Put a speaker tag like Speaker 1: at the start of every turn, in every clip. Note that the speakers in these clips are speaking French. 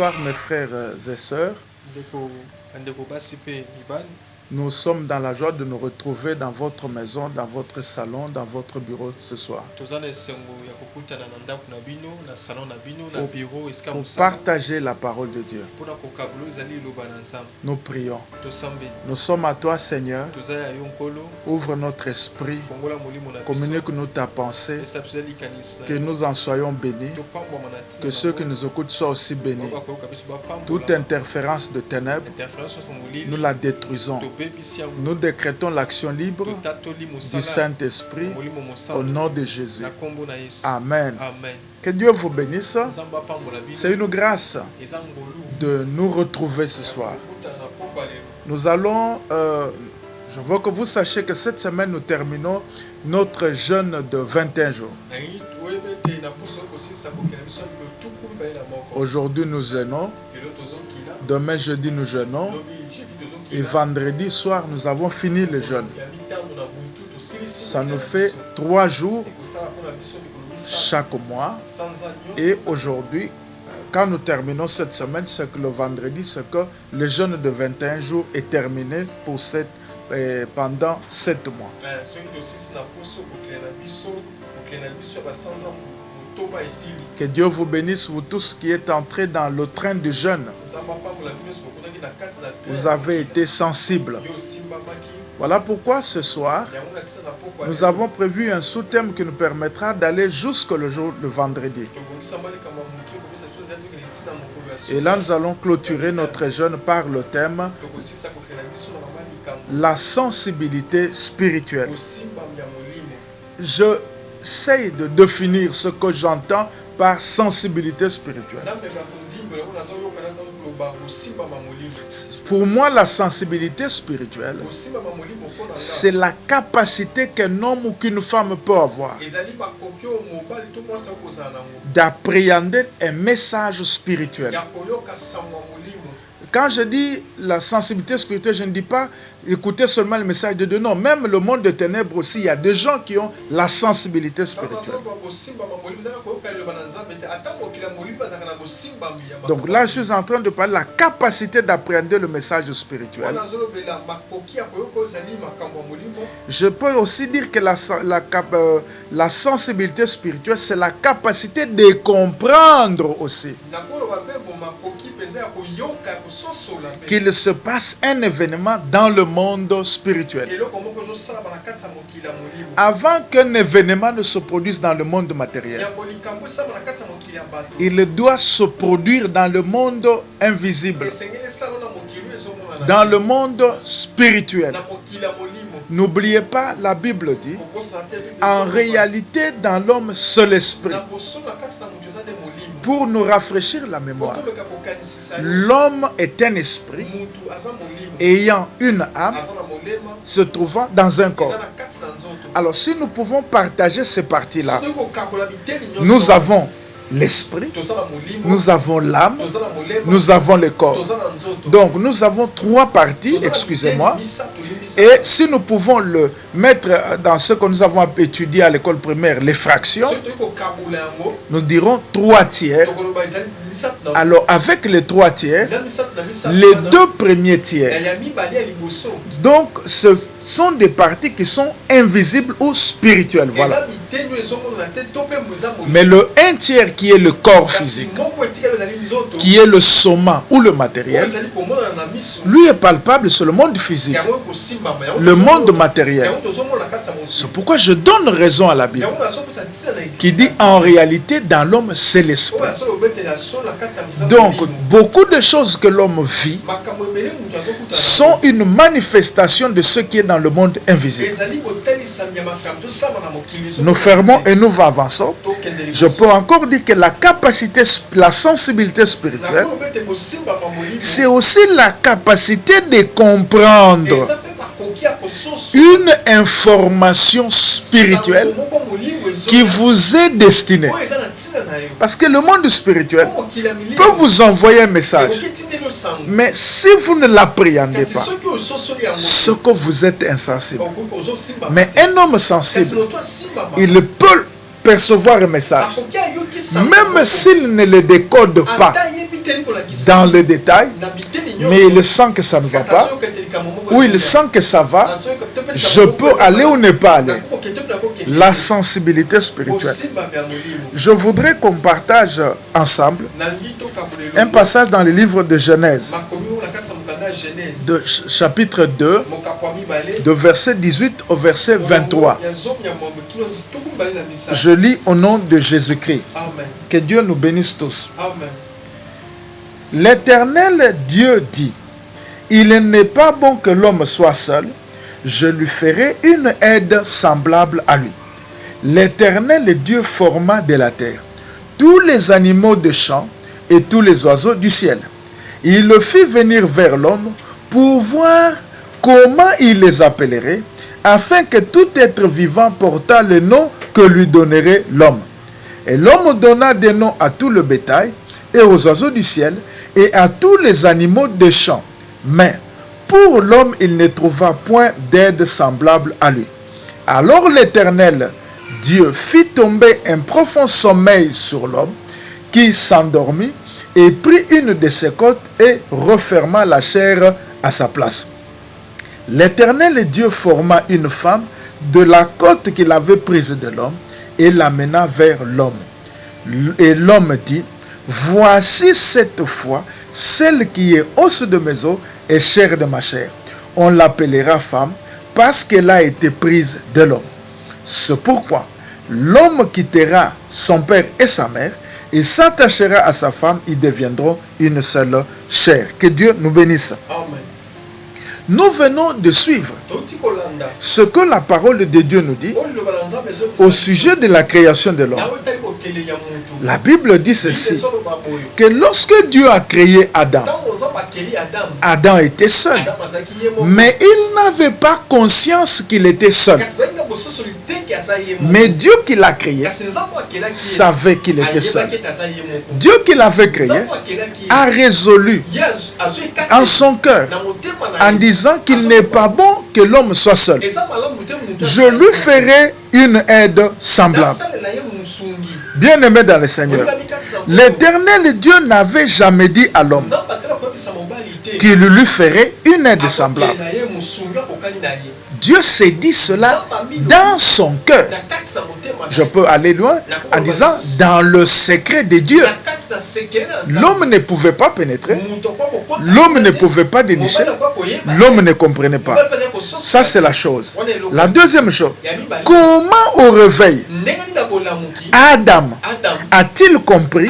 Speaker 1: Bonsoir mes frères et sœurs. Nous sommes dans la joie de nous retrouver dans votre maison, dans votre salon, dans votre bureau ce soir. Pour partager la parole de Dieu. Nous prions. Nous sommes à toi, Seigneur. Ouvre notre esprit. Communique-nous ta pensée. Que nous en soyons bénis. Que ceux qui nous écoutent soient aussi bénis. Toute interférence de ténèbres, nous la détruisons. Nous décrétons l'action libre du Saint-Esprit au nom de Jésus. Amen. Que Dieu vous bénisse. C'est une grâce de nous retrouver ce soir. Nous allons, je veux que vous sachiez que cette semaine, nous terminons notre jeûne de 21 jours. Aujourd'hui, nous jeûnons. Demain, jeudi, nous jeûnons. Et vendredi soir, nous avons fini le jeûne. Ça nous fait 3 jours chaque mois. Et aujourd'hui, quand nous terminons cette semaine, c'est que le vendredi, c'est que le jeûne de 21 jours est terminé pour pendant 7 mois. Que Dieu vous bénisse, vous tous qui êtes entrés dans le train de jeûne. Vous avez été sensibles. Voilà pourquoi ce soir, nous avons prévu un sous-thème qui nous permettra d'aller jusqu'au le vendredi. Et là, nous allons clôturer notre jeûne par le thème la sensibilité spirituelle. J'essaie de définir ce que j'entends par sensibilité spirituelle. Pour moi, la sensibilité spirituelle, c'est la capacité qu'un homme ou qu'une femme peut avoir d'appréhender un message spirituel. Quand je dis la sensibilité spirituelle, je ne dis pas écouter seulement le message de Dieu. Non, même le monde des ténèbres aussi, il y a des gens qui ont la sensibilité spirituelle. Donc là, je suis en train de parler de la capacité d'appréhender le message spirituel. Je peux aussi dire que la sensibilité spirituelle, c'est la capacité de comprendre aussi qu'il se passe un événement dans le monde spirituel. Avant qu'un événement ne se produise dans le monde matériel, il doit se produire dans le monde invisible, dans le monde spirituel. N'oubliez pas, la Bible dit, en réalité, dans l'homme, c'est l'esprit. Pour nous rafraîchir la mémoire, l'homme est un esprit ayant une âme se trouvant dans un corps. Alors, si nous pouvons partager ces parties-là, nous avons l'esprit, nous avons l'âme, nous avons le corps. Donc, nous avons 3 parties, excusez-moi. Et si nous pouvons le mettre dans ce que nous avons étudié à l'école primaire, les fractions, nous dirons 3 tiers. Alors, avec les 3 tiers, les 2 premiers tiers, donc ce sont des parties qui sont invisibles ou spirituelles. Voilà. Mais le 1 tiers qui est le corps physique, qui est le soma ou le matériel, lui est palpable sur le monde physique, le monde matériel. C'est pourquoi je donne raison à la Bible, qui dit en réalité dans l'homme c'est l'esprit. Donc beaucoup de choses que l'homme vit sont une manifestation de ce qui est dans le monde invisible. Nous fermons et nous avançons. Je peux encore dire que la capacité, la sensibilité spirituelle, c'est aussi la capacité de comprendre une information spirituelle qui vous est destinée. Parce que le monde spirituel peut vous envoyer un message. Mais si vous ne l'appréhendez pas, ce que vous êtes insensible. Mais un homme sensible, il peut percevoir un message. Même s'il ne le décode pas, dans le détail, mais il sent que ça ne va pas, ou il sent que ça va, je peux aller ou ne pas aller. La sensibilité spirituelle. Je voudrais qu'on partage ensemble un passage dans le livre de Genèse, de chapitre 2, de verset 18 au verset 23. Je lis au nom de Jésus-Christ. Que Dieu nous bénisse tous. L'Éternel Dieu dit, il n'est pas bon que l'homme soit seul, je lui ferai une aide semblable à lui. L'Éternel Dieu forma de la terre tous les animaux des champs et tous les oiseaux du ciel. Il le fit venir vers l'homme pour voir comment il les appellerait, afin que tout être vivant portât le nom que lui donnerait l'homme. Et l'homme donna des noms à tout le bétail et aux oiseaux du ciel et à tous les animaux des champs. Mais pour l'homme, il ne trouva point d'aide semblable à lui. Alors l'Éternel Dieu fit tomber un profond sommeil sur l'homme, qui s'endormit et prit une de ses côtes et referma la chair à sa place. L'Éternel Dieu forma une femme de la côte qu'il avait prise de l'homme et l'amena vers l'homme. Et l'homme dit, voici cette fois celle qui est os de mes os et chair de ma chair. On l'appellera femme parce qu'elle a été prise de l'homme. C'est pourquoi l'homme quittera son père et sa mère et s'attachera à sa femme, ils deviendront une seule chair. Que Dieu nous bénisse. Amen. Nous venons de suivre ce que la parole de Dieu nous dit au sujet de la création de l'homme. La Bible dit ceci, que lorsque Dieu a créé Adam, Adam était seul, mais il n'avait pas conscience qu'il était seul. Mais Dieu qui l'a créé savait qu'il était seul. Dieu qui l'avait créé a résolu en son cœur, en disant qu'il n'est pas bon que l'homme soit seul. Je lui ferai une aide semblable. Bien-aimé dans le Seigneur, l'Éternel Dieu n'avait jamais dit à l'homme qu'il lui ferait une aide semblable. Dieu s'est dit cela dans son cœur. Je peux aller loin en disant dans le secret de Dieu. L'homme ne pouvait pas pénétrer. L'homme ne pouvait pas dénicher. L'homme ne comprenait pas. Ça, c'est la chose. La deuxième chose, comment au réveil, Adam a-t-il compris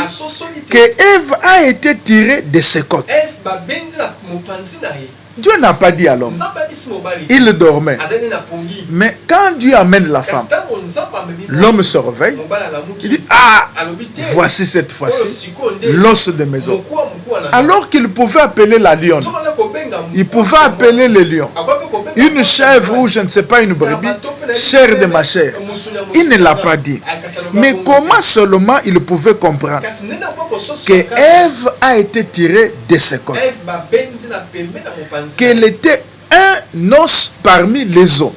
Speaker 1: que Ève a été tirée de ses côtes? Dieu n'a pas dit à l'homme. Il dormait. Mais quand Dieu amène la femme, l'homme se réveille. Il dit, ah, voici cette fois-ci l'os de mes os. Alors qu'il pouvait appeler la lionne. Il pouvait appeler le lion. Une chèvre ou je ne sais pas, une brebis, chair de ma chair. Il ne l'a pas dit. Mais comment seulement il pouvait comprendre que Ève a été tirée de ses côtes, qu'elle était un os parmi les os,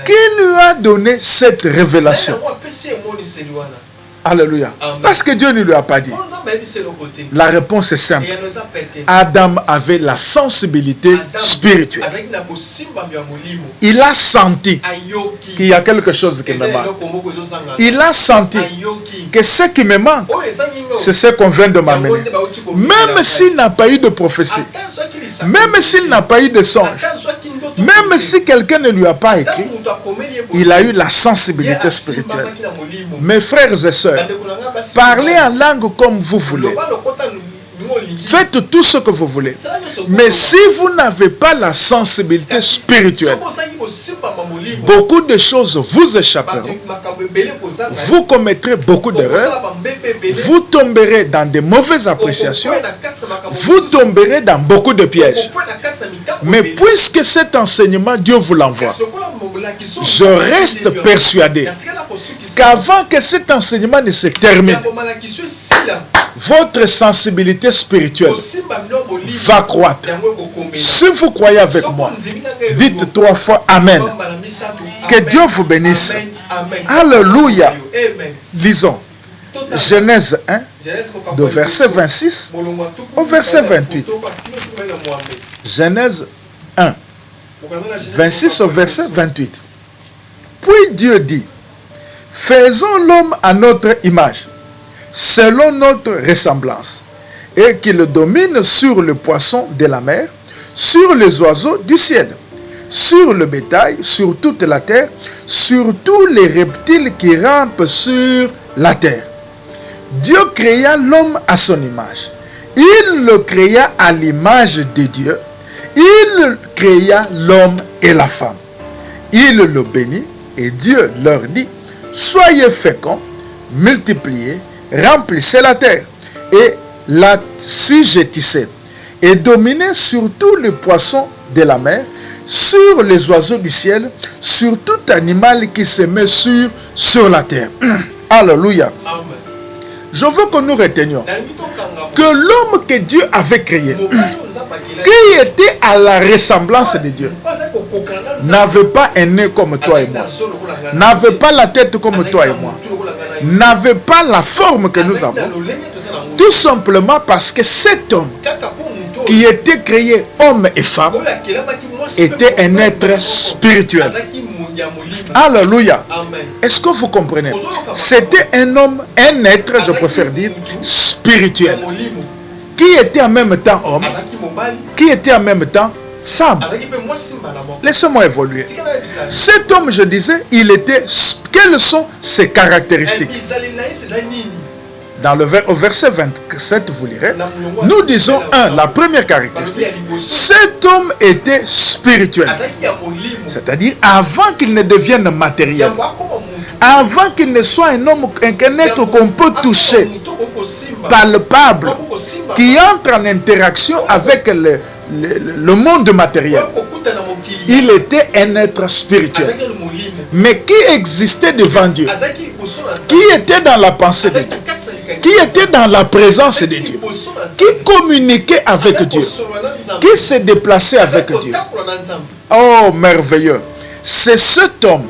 Speaker 1: qui lui a donné cette révélation? Alléluia. Parce que Dieu ne lui a pas dit. La réponse est simple. Adam avait la sensibilité spirituelle. Il a senti qu'il y a quelque chose qui me manque. Il a senti que ce qui me manque, c'est ce qu'on vient de m'amener. Même s'il n'a pas eu de prophétie, même s'il n'a pas eu de songe, même si quelqu'un ne lui a pas écrit, il a eu la sensibilité spirituelle. Mes frères et sœurs, parlez en langue comme vous voulez. Faites tout ce que vous voulez. Mais si vous n'avez pas la sensibilité spirituelle, beaucoup de choses vous échapperont. Vous commettrez beaucoup d'erreurs. Vous tomberez dans de mauvaises appréciations. Vous tomberez dans beaucoup de pièges. Mais puisque cet enseignement, Dieu vous l'envoie, je reste persuadé qu'avant que cet enseignement ne se termine, votre sensibilité spirituelle va croître. Si vous croyez avec moi, dites 3 fois Amen. Que Dieu vous bénisse. Alléluia. Lisons Genèse 1, de verset 26 au verset 28. Genèse 1, 26 au verset 28. Puis Dieu dit, faisons l'homme à notre image, selon notre ressemblance, et qu'il domine sur le poisson de la mer, sur les oiseaux du ciel, sur le bétail, sur toute la terre, sur tous les reptiles qui rampent sur la terre. Dieu créa l'homme à son image. Il le créa à l'image de Dieu. Il créa l'homme et la femme. Il le bénit et Dieu leur dit, soyez féconds, multipliez, remplissez la terre et la sujettissez et dominez sur tous les poissons de la mer, sur les oiseaux du ciel, sur tout animal qui se met sur la terre. Alléluia. Amen. Je veux que nous retenions que l'homme que Dieu avait créé, qui était à la ressemblance de Dieu, n'avait pas un nez comme toi et moi, n'avait pas la tête comme toi et moi, n'avait pas la forme que nous avons, tout simplement parce que cet homme qui était créé homme et femme était un être spirituel. Alléluia. Est-ce que vous comprenez? C'était un homme, un être, je préfère dire, spirituel, qui était en même temps homme, qui était en même temps femme. Laissez-moi évoluer. Cet homme, je disais, il était... Quelles sont ses caractéristiques? Au verset 27, vous lirez, nous disons la première caractéristique. Cet homme était spirituel. C'est-à-dire, avant qu'il ne devienne matériel, avant qu'il ne soit un homme, un être qu'on peut toucher, palpable, qui entre en interaction avec le monde matériel. Il était un être spirituel, mais qui existait devant Dieu, qui était dans la pensée de Dieu, qui était dans la présence de Dieu, qui communiquait avec Dieu, qui se déplaçait avec Dieu. Oh, merveilleux! C'est cet homme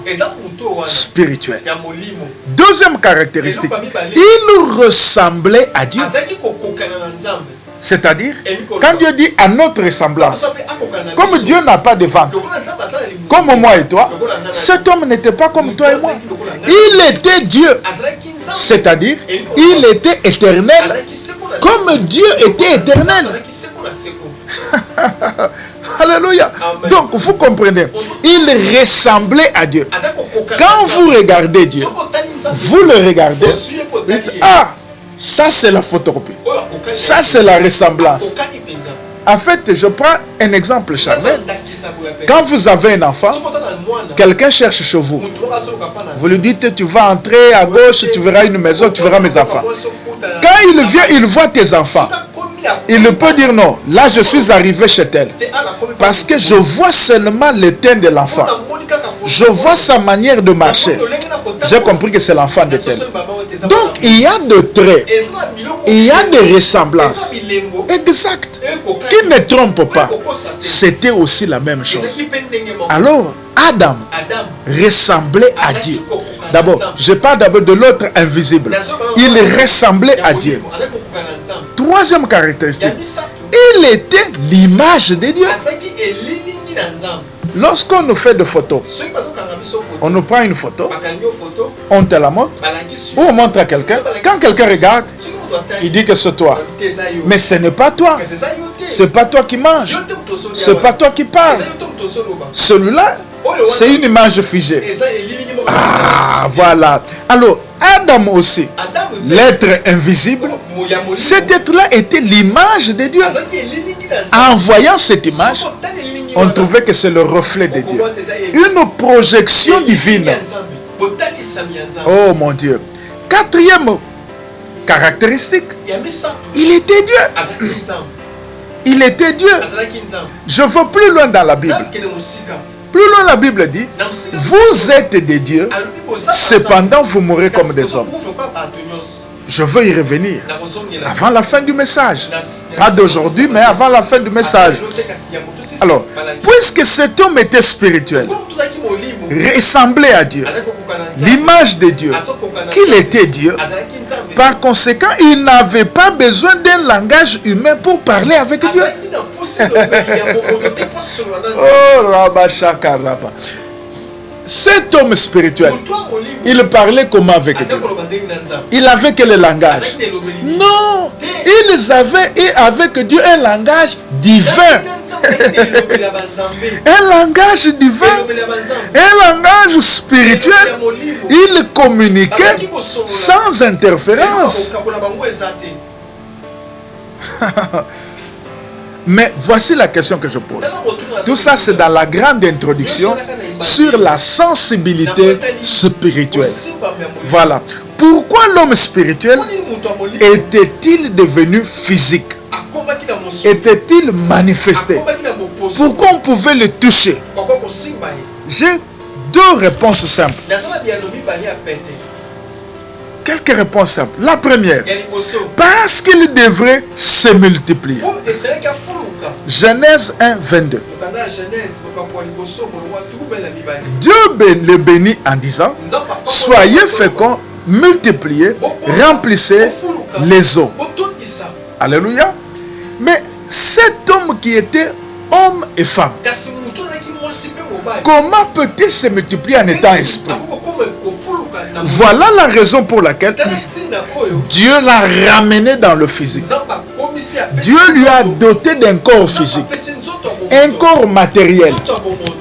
Speaker 1: spirituel. Deuxième caractéristique, il ressemblait à Dieu. C'est-à-dire, quand Dieu dit à notre ressemblance, comme Dieu n'a pas de ventre, comme moi et toi, cet homme n'était pas comme toi et moi. Il était Dieu. C'est-à-dire, il était éternel, comme Dieu était éternel. Alléluia. Donc, vous comprenez, il ressemblait à Dieu. Quand vous regardez Dieu, vous le regardez, vous dites, ah, ça c'est la photocopie. Ça c'est la ressemblance. En fait, je prends un exemple charnel. Quand vous avez un enfant, quelqu'un cherche chez vous. Vous lui dites, tu vas entrer à gauche, tu verras une maison, tu verras mes enfants. Quand il vient, il voit tes enfants. Il ne peut dire non, là je suis arrivé chez elle. Parce que je vois seulement le teint de l'enfant. Je vois sa manière de marcher. J'ai compris que c'est l'enfant de tel. Donc il y a de traits, il y a des ressemblances exactes qui ne trompent pas. C'était aussi la même chose. Alors Adam ressemblait à Dieu. D'abord, je parle d'abord de l'autre invisible. Il ressemblait à Dieu. Troisième caractéristique, il était l'image de Dieu. Lorsqu'on nous fait des photos, on nous prend une photo, on te la montre, ou on montre à quelqu'un. Quand quelqu'un regarde, il dit que c'est toi. Mais ce n'est pas toi. Ce n'est pas toi qui manges. Ce n'est pas toi qui parles. Celui-là, c'est une image figée. Ah, voilà. Alors, Adam aussi, l'être invisible, cet être-là était l'image de Dieu. En voyant cette image, on trouvait que c'est le reflet de Dieu. Une projection divine. Oh mon Dieu. Quatrième caractéristique, il était Dieu. Il était Dieu. Je vais plus loin dans la Bible. Plus loin, la Bible dit, vous êtes des dieux, cependant vous mourrez comme des hommes. Je veux y revenir avant la fin du message. Pas d'aujourd'hui, mais avant la fin du message. Alors, puisque cet homme était spirituel, ressemblait à Dieu, l'image de Dieu, qu'il était Dieu. Par conséquent, il n'avait pas besoin d'un langage humain pour parler avec Dieu. Oh, Rabba Shaka Rabba. Cet homme spirituel, il parlait comment avec Dieu? Il avait quel langage? Non, ils avaient avec Dieu un langage divin. Un langage divin, un langage spirituel. Il communiquait sans interférence. Mais voici la question que je pose. Tout ça, c'est dans la grande introduction sur la sensibilité spirituelle. Voilà. Pourquoi l'homme spirituel était-il devenu physique? Était-il manifesté? Pourquoi on pouvait le toucher? J'ai deux réponses simples. Quelques réponses simples. La première, parce qu'il devrait se multiplier. Genèse 1, 22. Dieu le bénit en disant, soyez féconds, multipliez, remplissez les eaux. Alléluia. Mais cet homme qui était homme et femme, comment peut-il se multiplier en étant esprit? Voilà la raison pour laquelle Dieu l'a ramené dans le physique. Dieu lui a doté d'un corps physique, un corps matériel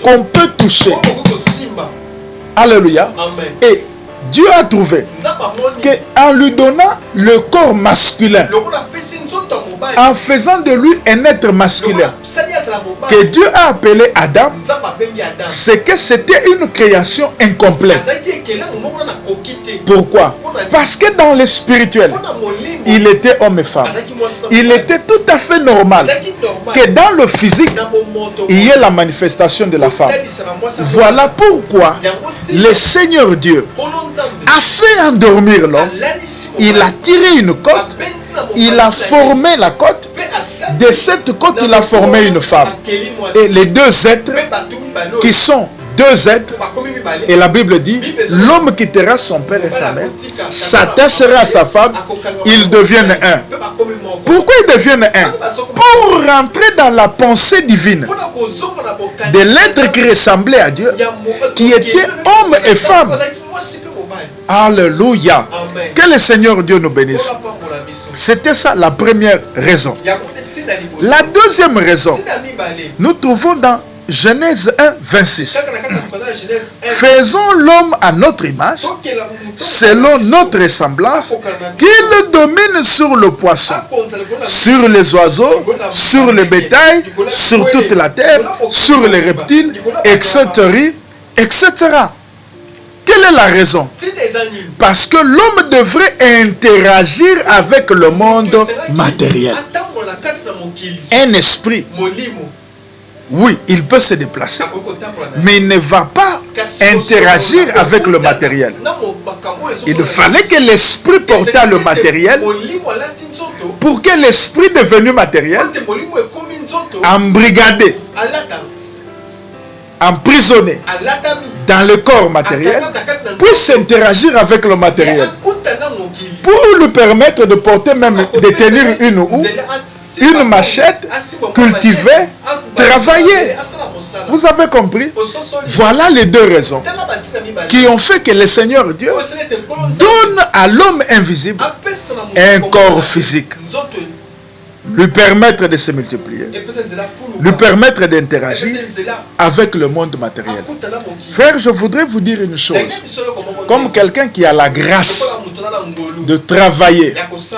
Speaker 1: qu'on peut toucher. Alléluia. Et Dieu a trouvé qu'en lui donnant le corps masculin, en faisant de lui un être masculin, que Dieu a appelé Adam, c'est que c'était une création incomplète. Pourquoi? Parce que dans le spirituel, il était homme et femme. Il était tout à fait normal que dans le physique, il y ait la manifestation de la femme. Voilà pourquoi le Seigneur Dieu a fait endormir l'homme. Il a tiré une côte. Il a formé la côte. De cette côte, il a formé une femme. Et les deux êtres qui sont deux êtres, et la Bible dit, l'homme quittera son père et sa mère, s'attachera à sa femme, ils deviennent un. Pourquoi ils deviennent un? Pour rentrer dans la pensée divine de l'être qui ressemblait à Dieu, qui était homme et femme. Alléluia. Que le Seigneur Dieu nous bénisse. C'était ça la première raison. La deuxième raison, nous trouvons dans Genèse 1, 26. Faisons l'homme à notre image, selon notre ressemblance, qu'il domine sur le poisson, sur les oiseaux, sur le bétail, sur toute la terre, sur les reptiles, etc., etc. Quelle est la raison? Parce que l'homme devrait interagir avec le monde matériel. Un esprit, oui, il peut se déplacer, mais il ne va pas interagir avec le matériel. Il fallait que l'esprit portât le matériel pour que l'esprit devenu matériel, embrigadé, emprisonné dans le corps matériel, puisse interagir avec le matériel pour lui permettre de porter même, de tenir une houe, une machette, cultiver, travailler. Vous avez compris? Voilà les deux raisons qui ont fait que le Seigneur Dieu donne à l'homme invisible un corps physique, lui permettre de se multiplier, lui permettre d'interagir avec le monde matériel. Frère, je voudrais vous dire une chose. Comme quelqu'un qui a la grâce de travailler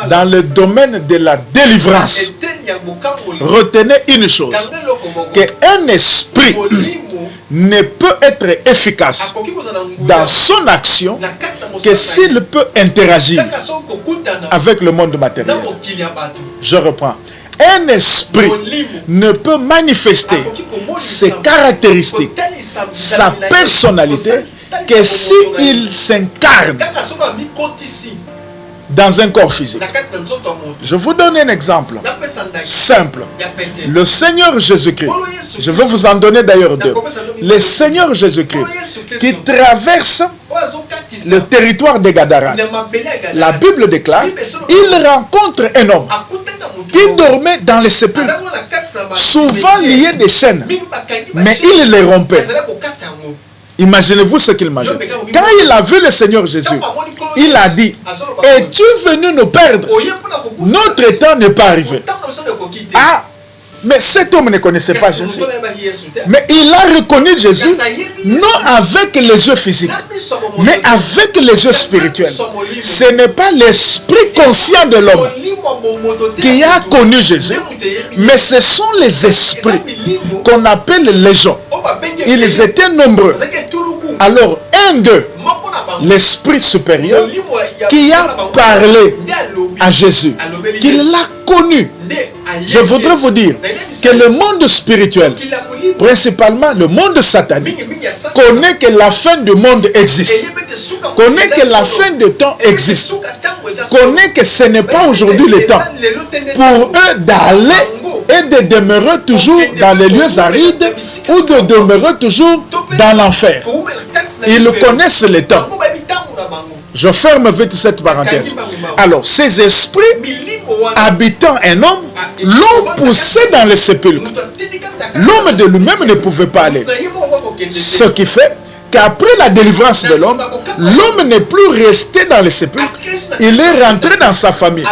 Speaker 1: dans le domaine de la délivrance, retenez une chose, qu'un esprit ne peut être efficace dans son action que s'il peut interagir avec le monde matériel. Je reprends. Un esprit ne peut manifester ses caractéristiques, sa personnalité, que s'il s'incarne dans un corps physique. Je vous donne un exemple simple. Le Seigneur Jésus-Christ, je vais vous en donner d'ailleurs deux. Le Seigneur Jésus-Christ qui traverse le territoire de Gadara. La Bible déclare, il rencontre un homme qui dormait dans les sépulcres, souvent lié des chaînes, mais il les rompait. Imaginez-vous ce qu'il imagine. Quand il a vu le Seigneur Jésus, il a dit, es-tu venu nous perdre? Notre temps n'est pas arrivé. Ah, mais cet homme ne connaissait pas Jésus. Mais il a reconnu Jésus, non avec les yeux physiques, mais avec les yeux spirituels. Ce n'est pas l'esprit conscient de l'homme qui a connu Jésus, mais ce sont les esprits qu'on appelle les légions. Ils étaient nombreux. Alors, un d'eux, l'esprit supérieur, qui a parlé à Jésus, qu'il l'a connu. Je voudrais vous dire que le monde spirituel, principalement le monde satanique, connaît que la fin du monde existe, connaît que la fin du temps existe, connaît que ce n'est pas aujourd'hui le temps pour eux d'aller et de demeurer toujours dans les lieux arides ou de demeurer toujours dans l'enfer. Ils connaissent le temps. Je ferme vite cette parenthèse. Alors, ces esprits habitant un homme l'ont poussé dans les sépulcres. L'homme de lui-même ne pouvait pas aller. Ce qui fait qu'après la délivrance de l'homme, l'homme n'est plus resté dans les sépulcres. Il est rentré dans sa famille,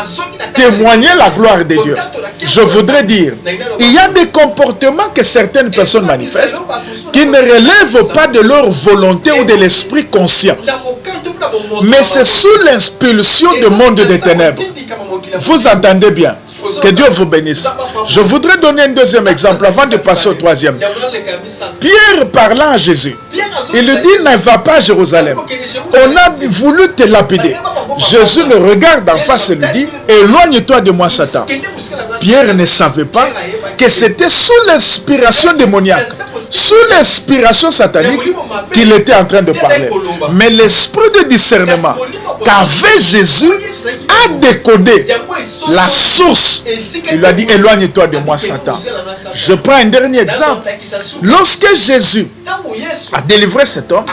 Speaker 1: témoigner la gloire de Dieu. Je voudrais dire, il y a des comportements que certaines personnes manifestent qui ne relèvent pas de leur volonté ou de l'esprit conscient. Mais c'est sous l'impulsion du monde des ténèbres. Vous entendez bien. Que Dieu vous bénisse. Je voudrais donner un deuxième exemple avant de passer au troisième. Pierre parlant à Jésus, il lui dit, ne va pas à Jérusalem. On a voulu te lapider. Jésus le regarde en face et lui dit, éloigne-toi de moi, Satan. Pierre ne savait pas que c'était sous l'inspiration démoniaque, sous l'inspiration satanique qu'il était en train de parler. Mais l'esprit de discernement qu'avait Jésus a décodé la source. Il lui a dit, éloigne-toi de moi, Satan. Je prends un dernier exemple. Lorsque Jésus a délivré cet homme,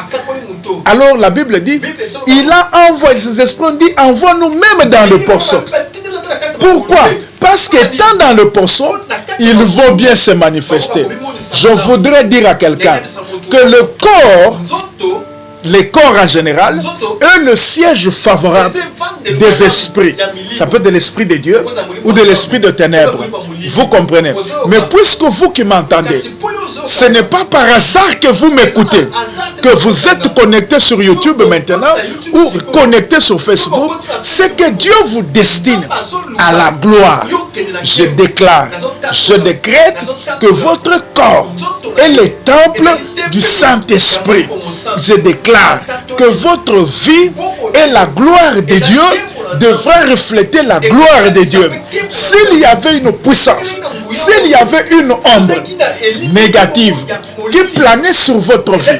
Speaker 1: alors la Bible dit, il a envoyé ses esprits, on dit, envoie-nous même dans le porceau. Pourquoi? Parce qu'étant dans le porceau, il vaut bien se manifester. Je voudrais dire à quelqu'un que le corps, les corps en général, est le siège favorable des esprits. Ça peut être de l'esprit de Dieu ou de l'esprit de ténèbres. Vous comprenez? Mais puisque vous qui m'entendez, ce n'est pas par hasard que vous m'écoutez, que vous êtes connecté sur YouTube maintenant ou connecté sur Facebook, c'est que Dieu vous destine à la gloire. Je déclare, je décrète que votre corps est le temple du Saint-Esprit. Je déclare que votre vie et la gloire de Dieu devrait refléter la gloire de Dieu. S'il y avait une puissance, s'il y avait une ombre négative qui planait sur votre vie,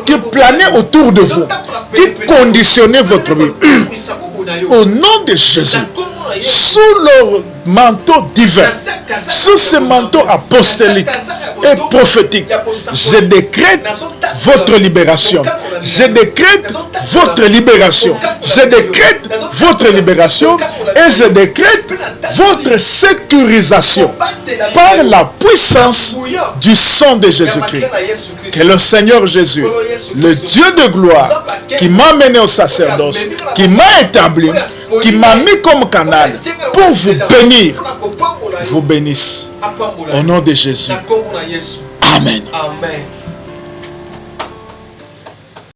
Speaker 1: qui planait autour de vous, qui conditionnait votre vie, au nom de Jésus, sous leur manteau divin, sous ce manteau apostolique et prophétique, je décrète votre libération. Je décrète votre libération. Je décrète votre libération et je décrète votre sécurisation par la puissance du sang de Jésus-Christ. Que le Seigneur Jésus, le Dieu de gloire, qui m'a mené au sacerdoce, qui m'a établi, qui m'a mis comme canal pour vous bénir, vous bénisse. Au nom de Jésus. Amen.